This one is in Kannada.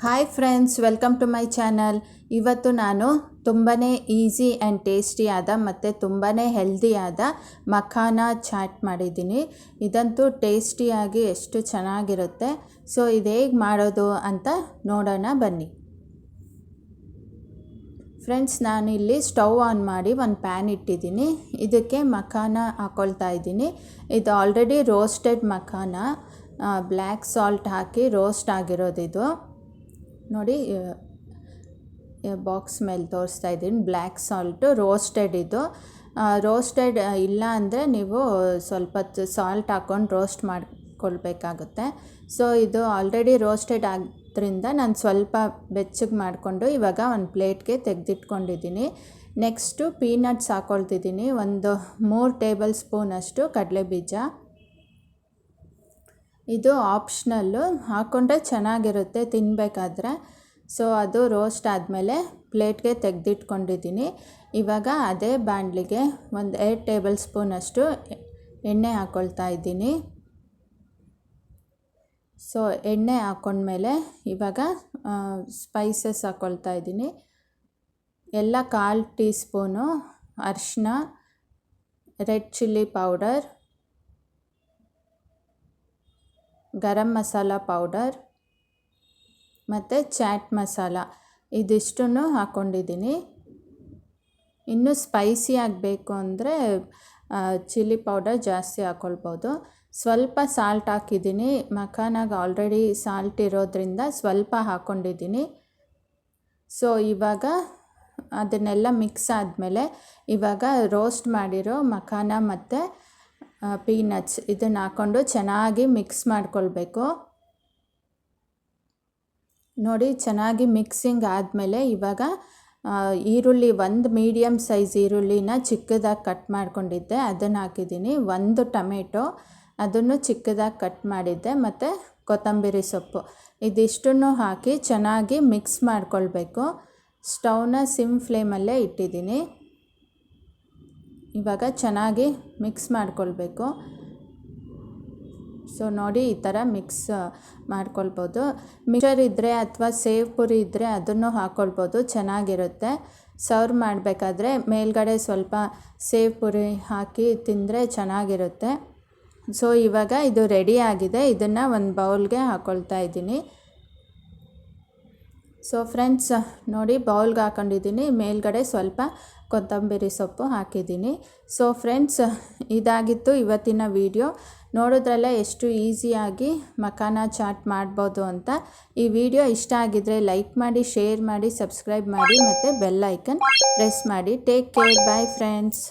Hi friends, welcome to my channel. ಇವತ್ತು ನಾನು ತುಂಬಾ ಈಸಿ ಆ್ಯಂಡ್ ಟೇಸ್ಟಿಯಾದ ಮತ್ತು ತುಂಬಾ ಹೆಲ್ದಿಯಾದ ಮಖಾನ ಚಾಟ್ ಮಾಡಿದ್ದೀನಿ. ಇದಂತೂ ಟೇಸ್ಟಿಯಾಗಿ ಎಷ್ಟು ಚೆನ್ನಾಗಿರುತ್ತೆ. ಸೊ ಇದು ಹೇಗೆ ಮಾಡೋದು ಅಂತ ನೋಡೋಣ ಬನ್ನಿ. ಫ್ರೆಂಡ್ಸ್, ನಾನಿಲ್ಲಿ ಸ್ಟವ್ ಆನ್ ಮಾಡಿ ಒಂದು ಪ್ಯಾನ್ ಇಟ್ಟಿದ್ದೀನಿ. ಇದಕ್ಕೆ ಮಖಾನ ಹಾಕ್ಕೊಳ್ತಾ ಇದ್ದೀನಿ. ಇದು already roasted makhana, black salt ಹಾಕಿ ರೋಸ್ಟ್ ಆಗಿರೋದಿದು. ನೋಡಿ, ಬಾಕ್ಸ್ ಮೇಲೆ ತೋರಿಸ್ತಾ ಇದ್ದೀನಿ. ಬ್ಲ್ಯಾಕ್ ಸಾಲ್ಟು ರೋಸ್ಟೆಡ್ ಇದು. ರೋಸ್ಟೆಡ್ ಇಲ್ಲ ಅಂದರೆ ನೀವು ಸ್ವಲ್ಪ ಹೊತ್ತು ಸಾಲ್ಟ್ ಹಾಕ್ಕೊಂಡು ರೋಸ್ಟ್ ಮಾಡ್ಕೊಳ್ಬೇಕಾಗುತ್ತೆ. ಸೊ ಇದು ಆಲ್ರೆಡಿ ರೋಸ್ಟೆಡ್ ಆದ್ದರಿಂದ ನಾನು ಸ್ವಲ್ಪ ಬೆಚ್ಚಗೆ ಮಾಡಿಕೊಂಡು ಇವಾಗ ಒಂದು ಪ್ಲೇಟ್ಗೆ ತೆಗೆದಿಟ್ಕೊಂಡಿದ್ದೀನಿ. Next peanuts ಹಾಕ್ಕೊಳ್ತಿದ್ದೀನಿ. ಒಂದು 3 ಟೇಬಲ್ ಸ್ಪೂನಷ್ಟು ಕಡಲೆಬೀಜ. ಇದು ಆಪ್ಷನಲ್ಲು, ಹಾಕ್ಕೊಂಡ್ರೆ ಚೆನ್ನಾಗಿರುತ್ತೆ ತಿನ್ನಬೇಕಾದ್ರೆ. ಸೊ ಅದು ರೋಸ್ಟ್ ಆದಮೇಲೆ ಪ್ಲೇಟ್ಗೆ ತೆಗೆದಿಟ್ಕೊಂಡಿದ್ದೀನಿ. ಇವಾಗ ಅದೇ ಬಾಣಲಿಗೆ ಒಂದು 2 ಟೇಬಲ್ ಸ್ಪೂನಷ್ಟು ಎಣ್ಣೆ ಹಾಕ್ಕೊಳ್ತಾ ಇದ್ದೀನಿ. ಸೊ ಎಣ್ಣೆ ಹಾಕ್ಕೊಂಡ್ಮೇಲೆ ಇವಾಗ ಸ್ಪೈಸಸ್ ಹಾಕ್ಕೊಳ್ತಾ ಇದ್ದೀನಿ. ಎಲ್ಲ 1/4 ಟೀ ಸ್ಪೂನು ಅರಿಶಿನ, red chilli powder, garam masala powder ಮತ್ತು ಚಾಟ್ ಮಸಾಲ, ಇದಿಷ್ಟನ್ನು ಹಾಕ್ಕೊಂಡಿದ್ದೀನಿ. ಇನ್ನೂ ಸ್ಪೈಸಿ ಆಗಬೇಕು ಅಂದರೆ ಚಿಲ್ಲಿ ಪೌಡರ್ ಜಾಸ್ತಿ ಹಾಕ್ಕೊಳ್ಬೋದು. ಸ್ವಲ್ಪ ಸಾಲ್ಟ್ ಹಾಕಿದ್ದೀನಿ. ಮಖಾನಾಗ ಆಲ್ರೆಡಿ ಸಾಲ್ಟ್ ಇರೋದ್ರಿಂದ ಸ್ವಲ್ಪ ಹಾಕ್ಕೊಂಡಿದ್ದೀನಿ. ಸೊ ಇವಾಗ ಅದನ್ನೆಲ್ಲ ಮಿಕ್ಸ್ ಆದಮೇಲೆ ಇವಾಗ ರೋಸ್ಟ್ ಮಾಡಿರೋ ಮಖಾನ ಮತ್ತು ಪೀನಟ್ಸ್ ಇದನ್ನು ಹಾಕ್ಕೊಂಡು ಚೆನ್ನಾಗಿ ಮಿಕ್ಸ್ ಮಾಡ್ಕೊಳ್ಬೇಕು. ನೋಡಿ, ಚೆನ್ನಾಗಿ ಮಿಕ್ಸಿಂಗ್ ಆದಮೇಲೆ ಇವಾಗ ಈರುಳ್ಳಿ, ಒಂದು ಮೀಡಿಯಮ್ ಸೈಜ್ ಈರುಳ್ಳಿನ ಚಿಕ್ಕದಾಗಿ ಕಟ್ ಮಾಡ್ಕೊಂಡಿದ್ದೆ, ಅದನ್ನು ಹಾಕಿದ್ದೀನಿ. 1 ಟೊಮೆಟೊ, ಅದನ್ನು ಚಿಕ್ಕದಾಗಿ ಕಟ್ ಮಾಡಿದ್ದೆ, ಮತ್ತು ಕೊತ್ತಂಬರಿ ಸೊಪ್ಪು, ಇದಿಷ್ಟನ್ನು ಹಾಕಿ ಚೆನ್ನಾಗಿ ಮಿಕ್ಸ್ ಮಾಡ್ಕೊಳ್ಬೇಕು. ಸ್ಟವ್ನ ಸಿಮ್ ಫ್ಲೇಮಲ್ಲೇ ಇಟ್ಟಿದ್ದೀನಿ. ಇವಾಗ ಚೆನ್ನಾಗಿ ಮಿಕ್ಸ್ ಮಾಡ್ಕೊಳ್ಬೇಕು. ಸೊ ನೋಡಿ, ಈ ಥರ ಮಿಕ್ಸ್ ಮಾಡ್ಕೊಳ್ಬೋದು. ಮಿಕ್ಸರ್ ಇದ್ದರೆ ಅಥವಾ ಸೇವ್ ಪುರಿ ಇದ್ದರೆ ಅದನ್ನು ಹಾಕ್ಕೊಳ್ಬೋದು, ಚೆನ್ನಾಗಿರುತ್ತೆ. ಸರ್ವ್ ಮಾಡಬೇಕಾದ್ರೆ ಮೇಲ್ಗಡೆ ಸ್ವಲ್ಪ ಸೇವ್ ಪುರಿ ಹಾಕಿ ತಿಂದರೆ ಚೆನ್ನಾಗಿರುತ್ತೆ. ಸೊ ಇವಾಗ ಇದು ರೆಡಿ ಆಗಿದೆ. ಇದನ್ನು ಒಂದು ಬೌಲ್ಗೆ ಹಾಕ್ಕೊಳ್ತಾ ಇದ್ದೀನಿ. ಸೊ ಫ್ರೆಂಡ್ಸ್, ನೋಡಿ, ಬೌಲ್ಗೆ ಹಾಕ್ಕೊಂಡಿದ್ದೀನಿ. ಮೇಲ್ಗಡೆ ಸ್ವಲ್ಪ ಕೊತ್ತಂಬರಿ ಸೊಪ್ಪು ಹಾಕಿದ್ದೀನಿ. ಸೊ ಫ್ರೆಂಡ್ಸ್, ಇದಾಗಿತ್ತು ಇವತ್ತಿನ ವಿಡಿಯೋ. ನೋಡಿದ್ರಲ್ಲ ಎಷ್ಟು ಈಸಿಯಾಗಿ ಮಖಾನ ಚಾಟ್ ಮಾಡ್ಬೋದು ಅಂತ. ಈ ವಿಡಿಯೋ ಇಷ್ಟ ಆಗಿದ್ದರೆ ಲೈಕ್ ಮಾಡಿ, ಶೇರ್ ಮಾಡಿ, ಸಬ್ಸ್ಕ್ರೈಬ್ ಮಾಡಿ ಮತ್ತು ಬೆಲ್ ಐಕನ್ ಪ್ರೆಸ್ ಮಾಡಿ. Take care. Bye friends.